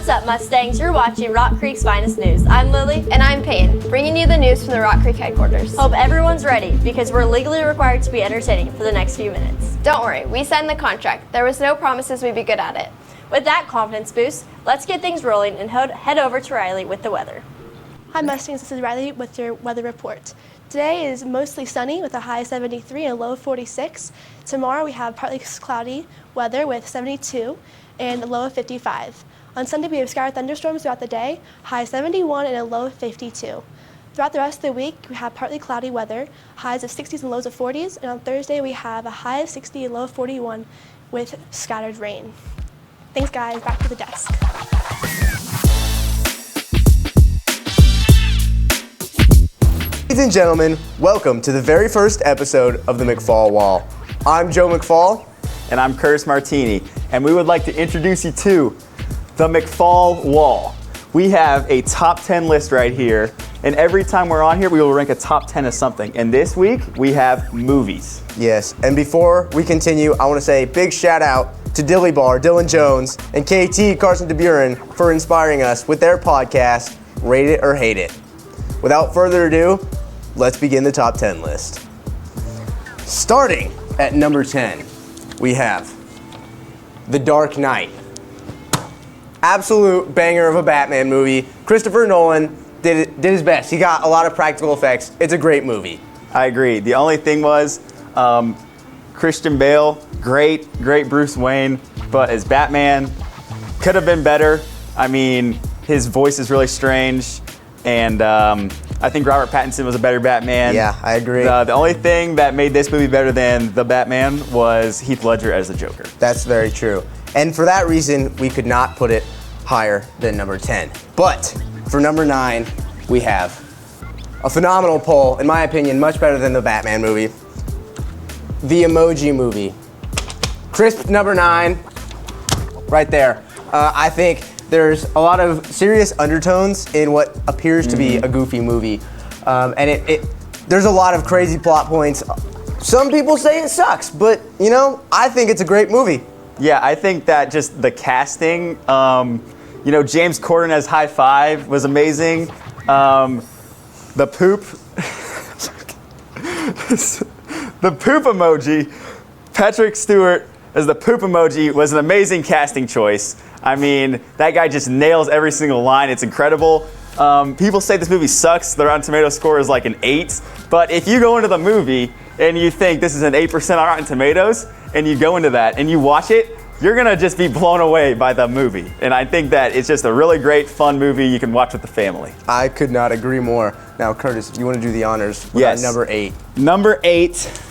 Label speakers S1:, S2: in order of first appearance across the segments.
S1: What's up, Mustangs? You're watching Rock Creek's Finest News. I'm Lily.
S2: And I'm Payton, bringing you the news from the Rock Creek headquarters.
S1: Hope everyone's ready, because we're legally required to be entertaining for the next few minutes.
S2: Don't worry, we signed the contract. There was no promises we'd be good at it.
S1: With that confidence boost, let's get things rolling and head over to Rylie with the weather.
S3: Hi Mustangs, this is Rylie with your weather report. Today is mostly sunny with a high of 73 and a low of 46. Tomorrow we have partly cloudy weather with 72 and a low of 55. On Sunday we have scattered thunderstorms throughout the day, high 71 and a low of 52. Throughout the rest of the week we have partly cloudy weather, highs of 60s and lows of 40s, and on Thursday we have a high of 60 and low of 41 with scattered rain. Thanks guys, back to the desk.
S4: Ladies and gentlemen, welcome to the very first episode of the McFall Wall. I'm Joe McFall.
S5: And I'm Curtis Martinie, and we would like to introduce you to the McFall Wall. We have a top 10 list right here, and every time we're on here, we will rank a top 10 of something. And this week, we have movies.
S4: Yes, and before we continue, I want to say a big shout out to Dilly Bar, Dylan Jones, and KT Carson DeBuren for inspiring us with their podcast, Rate It or Hate It. Without further ado, let's begin the top 10 list. Starting at number 10, we have The Dark Knight. Absolute banger of a Batman movie. Christopher Nolan did his best. He got a lot of practical effects. It's a great movie.
S5: I agree. The only thing was, Christian Bale, great Bruce Wayne, but as Batman, could have been better. I mean, his voice is really strange, and I think Robert Pattinson was a better Batman.
S4: Yeah, I agree.
S5: The only thing that made this movie better than the Batman was Heath Ledger as the Joker.
S4: That's very true. And for that reason, we could not put it higher than number 10. But for number 9, we have a phenomenal poll, in my opinion, much better than the Batman movie. The Emoji Movie. Crisp number 9, right there. I think there's a lot of serious undertones in what appears to be a goofy movie. And there's a lot of crazy plot points. Some people say it sucks, but you know, I think it's a great movie.
S5: Yeah, I think that just the casting, James Corden as High Five was amazing. The poop, the poop emoji, Patrick Stewart as the poop emoji was an amazing casting choice. I mean, that guy just nails every single line. It's incredible. People say this movie sucks. The Rotten Tomatoes score is like an 8. But if you go into the movie and you think this is an 8% on Rotten Tomatoes, and you go into that and you watch it, you're going to just be blown away by the movie. And I think that it's just a really great, fun movie you can watch with the family.
S4: I could not agree more. Now, Curtis, if you want to do the honors, we got number 8.
S5: Number 8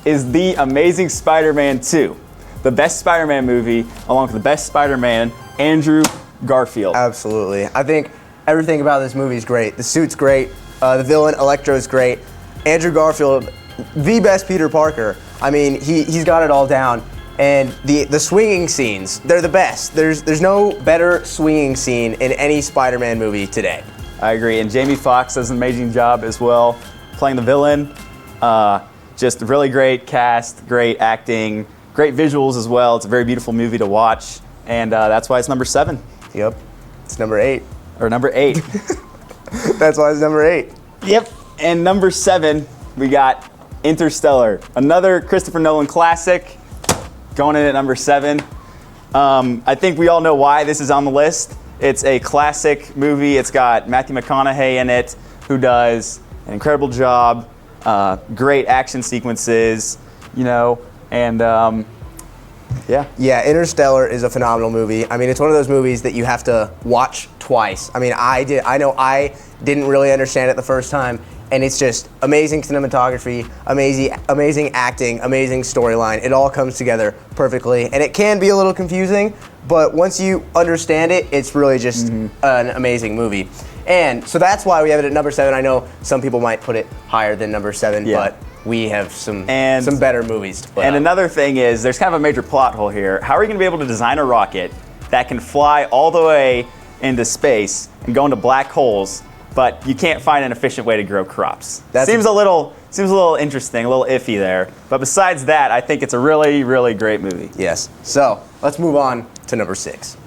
S5: is The Amazing Spider-Man 2. The best Spider-Man movie, along with the best Spider-Man, Andrew Garfield.
S4: Absolutely. I think everything about this movie is great. The suit's great. The villain, Electro's great. Andrew Garfield, the best Peter Parker. I mean, he's got it all down. And the swinging scenes, they're the best. There's no better swinging scene in any Spider-Man movie today.
S5: I agree. And Jamie Foxx does an amazing job as well, playing the villain. Just really great cast, great acting. Great visuals as well. It's a very beautiful movie to watch, and that's why it's number 7.
S4: Yep, it's number 8.
S5: Or number 8.
S4: That's why it's number 8.
S5: Yep, and number 7, we got Interstellar, another Christopher Nolan classic, going in at number 7. I think we all know why this is on the list. It's a classic movie. It's got Matthew McConaughey in it, who does an incredible job, great action sequences, and
S4: Yeah, Interstellar is a phenomenal movie. I mean, it's one of those movies that you have to watch twice. I mean, I know I didn't really understand it the first time, and it's just amazing cinematography, amazing acting, amazing storyline. It all comes together perfectly, and it can be a little confusing, but once you understand it, it's really just an amazing movie. And so that's why we have it at number 7. I know some people might put it higher than number 7, but we have some better movies to put
S5: And
S4: up.
S5: another thing is, there's kind of a major plot hole here. How are you going to be able to design a rocket that can fly all the way into space and go into black holes, but you can't find an efficient way to grow crops? Seems a little interesting, a little iffy there. But besides that, I think it's a really, really great movie.
S4: Yes. So let's move on to number 6.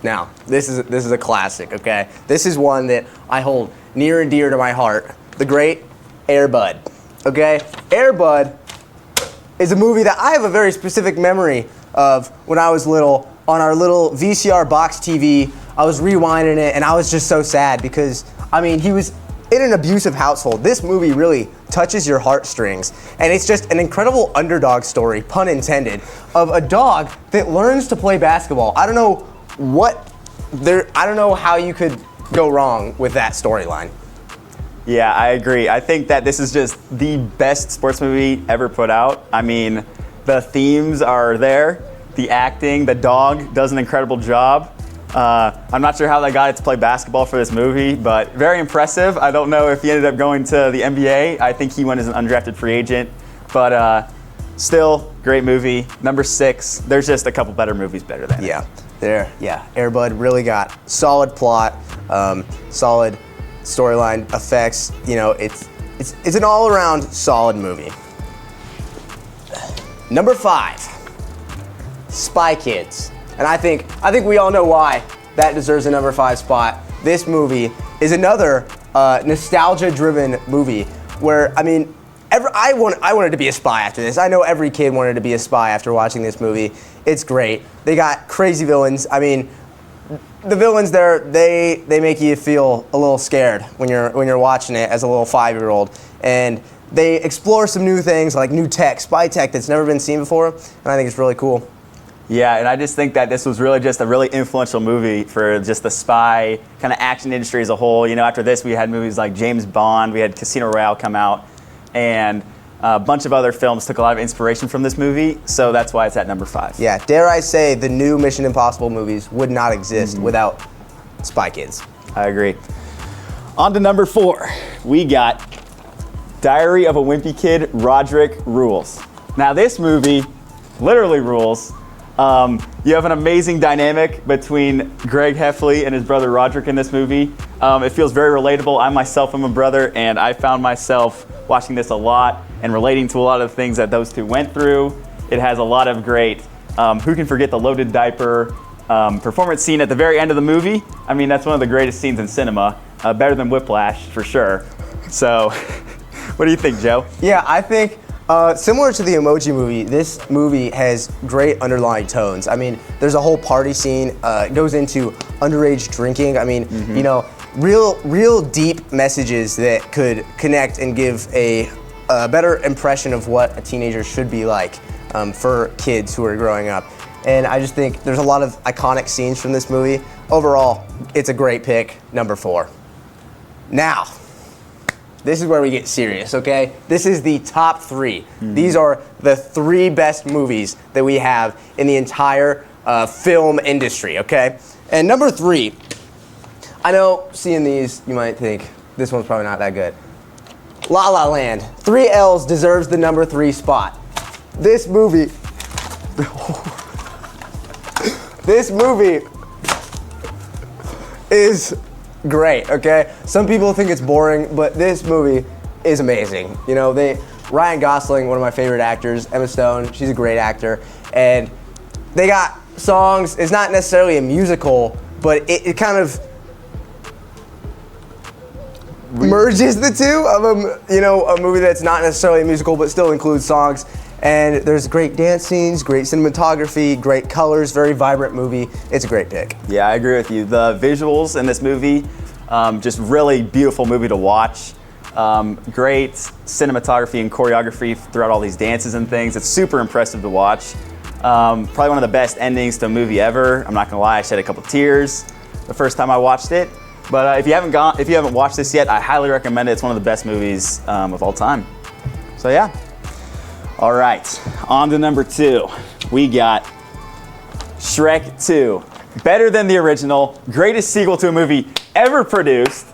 S4: Now, this is a classic, okay? This is one that I hold near and dear to my heart. The great Air Bud, okay? Air Bud is a movie that I have a very specific memory of when I was little. On our little VCR box TV, I was rewinding it, and I was just so sad because, I mean, he was in an abusive household. This movie really touches your heartstrings, and it's just an incredible underdog story, pun intended, of a dog that learns to play basketball. I don't know how you could go wrong with that storyline.
S5: Yeah, I agree. I think that this is just the best sports movie ever put out. I mean, the themes are there, the acting, the dog does an incredible job. I'm not sure how they got it to play basketball for this movie, but very impressive. I don't know if he ended up going to the NBA. I think he went as an undrafted free agent, but still, great movie. Number 6, there's just a couple better movies better than it.
S4: Air Bud really got solid plot, solid storyline, effects. You know, it's an all-around solid movie. Number 5, Spy Kids. And I think we all know why that deserves a number 5 spot. This movie is another nostalgia-driven movie where, I mean, I wanted to be a spy after this. I know every kid wanted to be a spy after watching this movie. It's great. They got crazy villains. I mean, the villains there, they make you feel a little scared when you're watching it as a little 5-year-old. And they explore some new things, like new tech, spy tech that's never been seen before, and I think it's really cool.
S5: Yeah, and I just think that this was really just a really influential movie for just the spy kind of action industry as a whole. You know, after this, we had movies like James Bond, we had Casino Royale come out, and a bunch of other films took a lot of inspiration from this movie, so that's why it's at number 5.
S4: Yeah, dare I say the new Mission Impossible movies would not exist without Spy Kids.
S5: I agree. On to number 4, we got Diary of a Wimpy Kid, Roderick Rules. Now this movie literally rules. You have an amazing dynamic between Greg Heffley and his brother Roderick in this movie. It feels very relatable. I myself am a brother, and I found myself watching this a lot and relating to a lot of the things that those two went through. It has a lot of great, who can forget the loaded diaper performance scene at the very end of the movie. I mean, that's one of the greatest scenes in cinema, better than Whiplash for sure. So, what do you think, Joe?
S4: Yeah, I think similar to the Emoji Movie, this movie has great underlying tones. I mean, there's a whole party scene. It goes into underage drinking. I mean, you know, real deep messages that could connect and give a better impression of what a teenager should be like for kids who are growing up. And I just think there's a lot of iconic scenes from this movie. Overall, it's a great pick, number 4. Now, this is where we get serious, okay? This is the top 3. These are the 3 best movies that we have in the entire film industry, okay? And number 3, I know seeing these, you might think this one's probably not that good. La La Land. 3 L's deserves the number 3 spot. This movie is great, okay? Some people think it's boring, but this movie is amazing. You know, Ryan Gosling, one of my favorite actors, Emma Stone, she's a great actor, and they got songs. It's not necessarily a musical, but it kind of merges the two of a movie that's not necessarily a musical, but still includes songs. And there's great dance scenes, great cinematography, great colors, very vibrant movie. It's a great pick.
S5: Yeah, I agree with you. The visuals in this movie, just really beautiful movie to watch. Great cinematography and choreography throughout all these dances and things. It's super impressive to watch. Probably one of the best endings to a movie ever. I'm not gonna lie, I shed a couple tears the first time I watched it. But if you haven't watched this yet, I highly recommend it. It's one of the best movies of all time. So yeah. All right, on to number 2. We got Shrek 2. Better than the original, greatest sequel to a movie ever produced.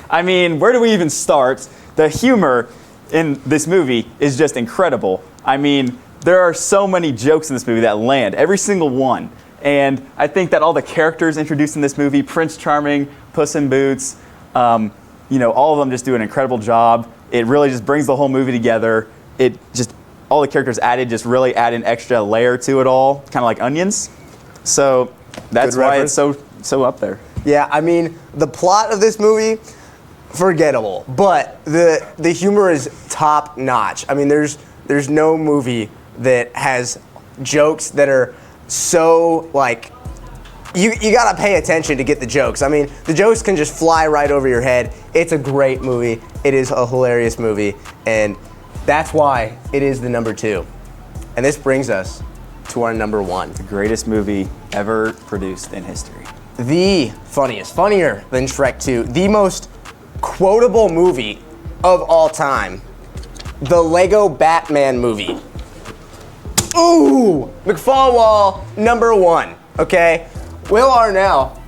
S5: I mean, where do we even start? The humor in this movie is just incredible. I mean, there are so many jokes in this movie that land, every single one. And I think that all the characters introduced in this movie, Prince Charming, Puss in Boots, all of them just do an incredible job. It really just brings the whole movie together. All the characters added just really add an extra layer to it all, kind of like onions. So That's
S4: Good
S5: why
S4: reference.
S5: it's so up there.
S4: Yeah, I mean, the plot of this movie, forgettable, but the humor is top notch. I mean, there's no movie that has jokes that are so like you gotta pay attention to get the jokes. I mean, the jokes can just fly right over your head. It's a great movie. It is a hilarious movie, and that's why it is the number 2. And this brings us to our number 1.
S5: The greatest movie ever produced in history.
S4: The funniest, funnier than Shrek 2, the most quotable movie of all time, the Lego Batman movie. Ooh, McFall Wall, number 1, okay? Will Arnell,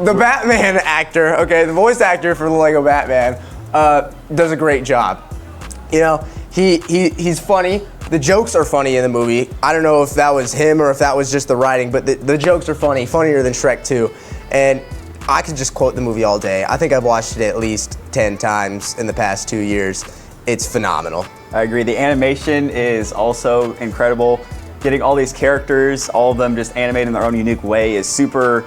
S4: the Batman actor, okay, the voice actor for the Lego Batman, does a great job. You know, he's funny. The jokes are funny in the movie. I don't know if that was him or if that was just the writing, but the jokes are funny, funnier than Shrek 2. And I could just quote the movie all day. I think I've watched it at least 10 times in the past 2 years. It's phenomenal.
S5: I agree. The animation is also incredible. Getting all these characters, all of them just animated in their own unique way, is super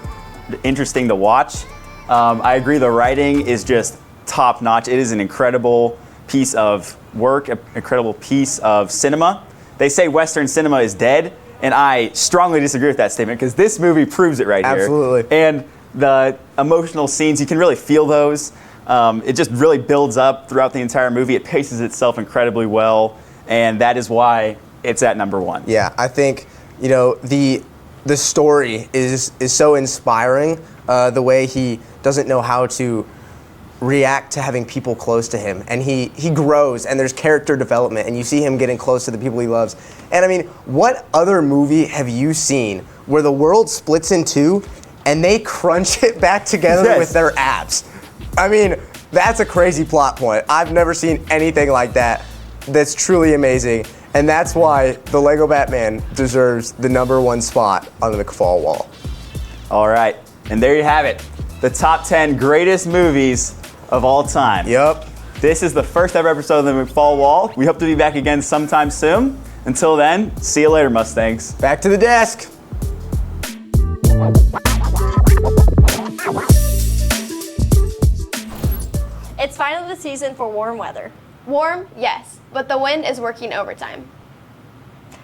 S5: interesting to watch. I agree. The writing is just top notch. It is an incredible piece of work, an incredible piece of cinema. They say Western cinema is dead, and I strongly disagree with that statement because this movie proves it right here.
S4: Absolutely.
S5: And the emotional scenes, you can really feel those. It just really builds up throughout the entire movie. It paces itself incredibly well, and that is why it's at number 1.
S4: Yeah, I think, you know, the story is so inspiring. The way he doesn't know how to react to having people close to him, and he grows, and there's character development, and you see him getting close to the people he loves. And I mean, what other movie have you seen where the world splits in two and they crunch it back together
S5: Yes.
S4: with their abs? I mean, that's a crazy plot point. I've never seen anything like that. That's truly amazing, and that's why the Lego Batman deserves the number 1 spot on the McFall Wall.
S5: All right, and there you have it. The top 10 greatest movies of all time.
S4: Yep.
S5: This is the first ever episode of the McFall Wall. We hope to be back again sometime soon. Until then, see you later, Mustangs.
S4: Back to the desk.
S1: It's finally the season for warm weather.
S2: Warm, yes, but the wind is working overtime.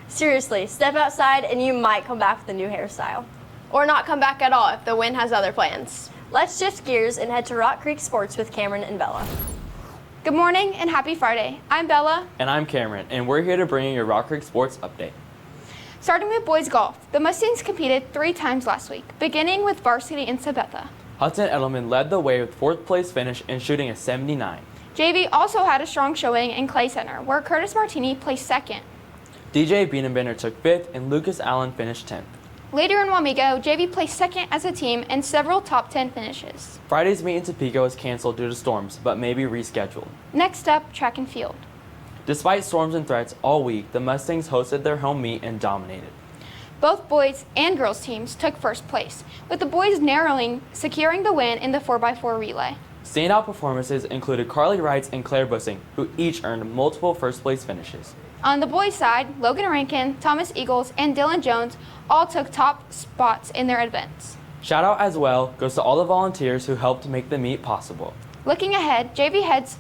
S1: Seriously, step outside and you might come back with a new hairstyle.
S2: Or not come back at all if the wind has other plans.
S1: Let's shift gears and head to Rock Creek Sports with Cameron and Bella.
S6: Good morning and happy Friday. I'm Bella.
S7: And I'm Cameron, and we're here to bring you your Rock Creek Sports update.
S6: Starting with boys golf, the Mustangs competed 3 times last week, beginning with varsity in Sabetha.
S7: Hudson Edelman led the way with 4th place finish and shooting a 79.
S6: JV also had a strong showing in Clay Center, where Curtis Martinie placed 2nd.
S7: DJ Bienenbender took 5th, and Lucas Allen finished 10th.
S6: Later in Wamego, JV placed 2nd as a team and several top 10 finishes.
S7: Friday's meet in Topeka was canceled due to storms, but may be rescheduled.
S6: Next up, track and field.
S7: Despite storms and threats all week, the Mustangs hosted their home meet and dominated.
S6: Both boys and girls teams took 1st place, with the boys narrowly securing the win in the 4x4 relay.
S7: Standout performances included Carly Reitz and Claire Bussing, who each earned multiple 1st place finishes.
S6: On the boys' side, Logan Rankin, Thomas Eagles, and Dylan Jones all took top spots in their events.
S7: Shout out as well goes to all the volunteers who helped make the meet possible.
S6: Looking ahead, JV heads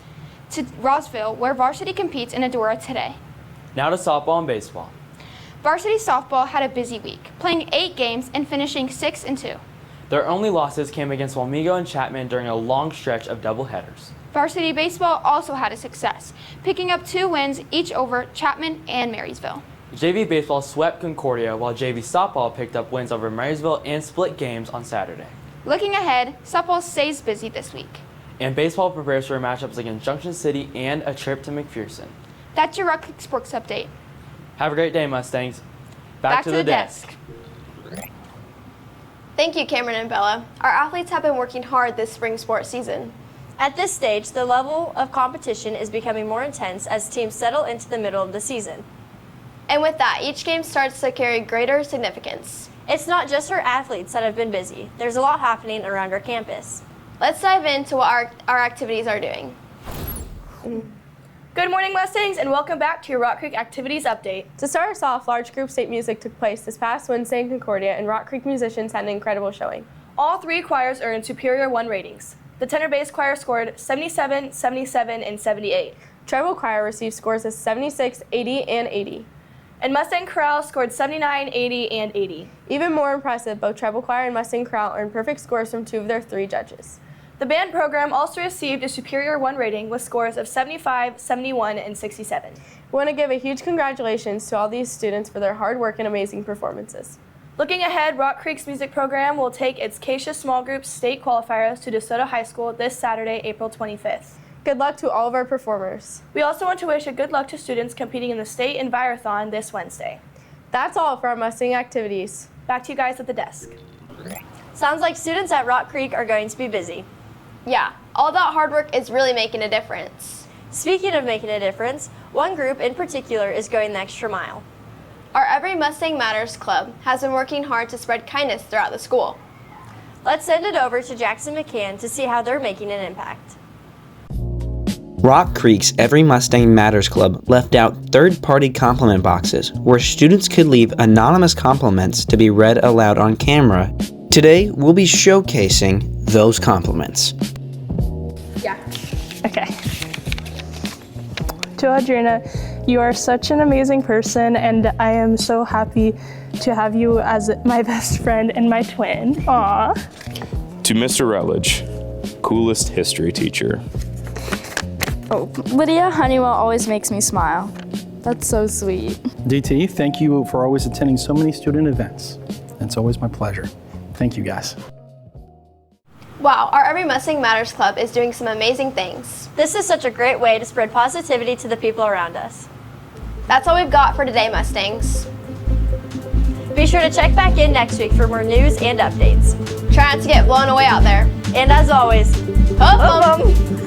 S6: to Rossville, where varsity competes in Adora today.
S7: Now to softball and baseball.
S6: Varsity softball had a busy week, playing 8 games and finishing 6-2.
S7: Their only losses came against Wamego and Chapman during a long stretch of doubleheaders.
S6: Varsity baseball also had a success, picking up 2 wins each over Chapman and Marysville.
S7: JV baseball swept Concordia, while JV softball picked up wins over Marysville and split games on Saturday.
S6: Looking ahead, softball stays busy this week.
S7: And baseball prepares for matchups against Junction City and a trip to McPherson.
S6: That's your Rock Creek Sports Update.
S7: Have a great day, Mustangs. Back to the desk.
S2: Thank you, Cameron and Bella. Our athletes have been working hard this spring sports season.
S1: At this stage, the level of competition is becoming more intense as teams settle into the middle of the season.
S2: And with that, each game starts to carry greater significance.
S1: It's not just our athletes that have been busy. There's a lot happening around our campus.
S2: Let's dive into what our activities are doing.
S8: Good morning, Mustangs, and welcome back to your Rock Creek Activities Update.
S9: To start us off, large group state music took place this past Wednesday in Concordia, and Rock Creek musicians had an incredible showing.
S8: All three choirs earned Superior 1 ratings. The tenor bass choir scored 77, 77, and 78.
S9: Treble choir received scores of 76, 80, and 80.
S8: And Mustang Chorale scored 79, 80, and 80.
S9: Even more impressive, both treble choir and Mustang Chorale earned perfect scores from 2 of their 3 judges.
S8: The band program also received a Superior 1 rating with scores of 75, 71, and 67.
S9: We want to give a huge congratulations to all these students for their hard work and amazing performances.
S8: Looking ahead, Rock Creek's music program will take its Acacia Small Group State Qualifiers to DeSoto High School this Saturday, April 25th.
S9: Good luck to all of our performers.
S8: We also want to wish a good luck to students competing in the State Envirothon this Wednesday.
S9: That's all for our Mustang activities.
S8: Back to you guys at the desk.
S1: Sounds like students at Rock Creek are going to be busy.
S2: Yeah, all that hard work is really making a difference.
S1: Speaking of making a difference, one group in particular is going the extra mile.
S2: Our Every Mustang Matters Club has been working hard to spread kindness throughout the school.
S1: Let's send it over to Jackson McCann to see how they're making an impact.
S10: Rock Creek's Every Mustang Matters Club left out third-party compliment boxes where students could leave anonymous compliments to be read aloud on camera. Today, we'll be showcasing those compliments.
S11: Okay. To Adriana, you are such an amazing person, and I am so happy to have you as my best friend and my twin. Aw.
S12: To Mr. Rutledge, coolest history teacher.
S13: Oh, Lydia Honeywell always makes me smile. That's so sweet.
S14: DT, thank you for always attending so many student events. It's always my pleasure. Thank you, guys.
S2: Wow, our Every Mustang Matters Club is doing some amazing things.
S1: This is such a great way to spread positivity to the people around us.
S2: That's all we've got for today, Mustangs.
S1: Be sure to check back in next week for more news and updates.
S2: Try not to get blown away out there.
S1: And as always,
S2: hoof 'em!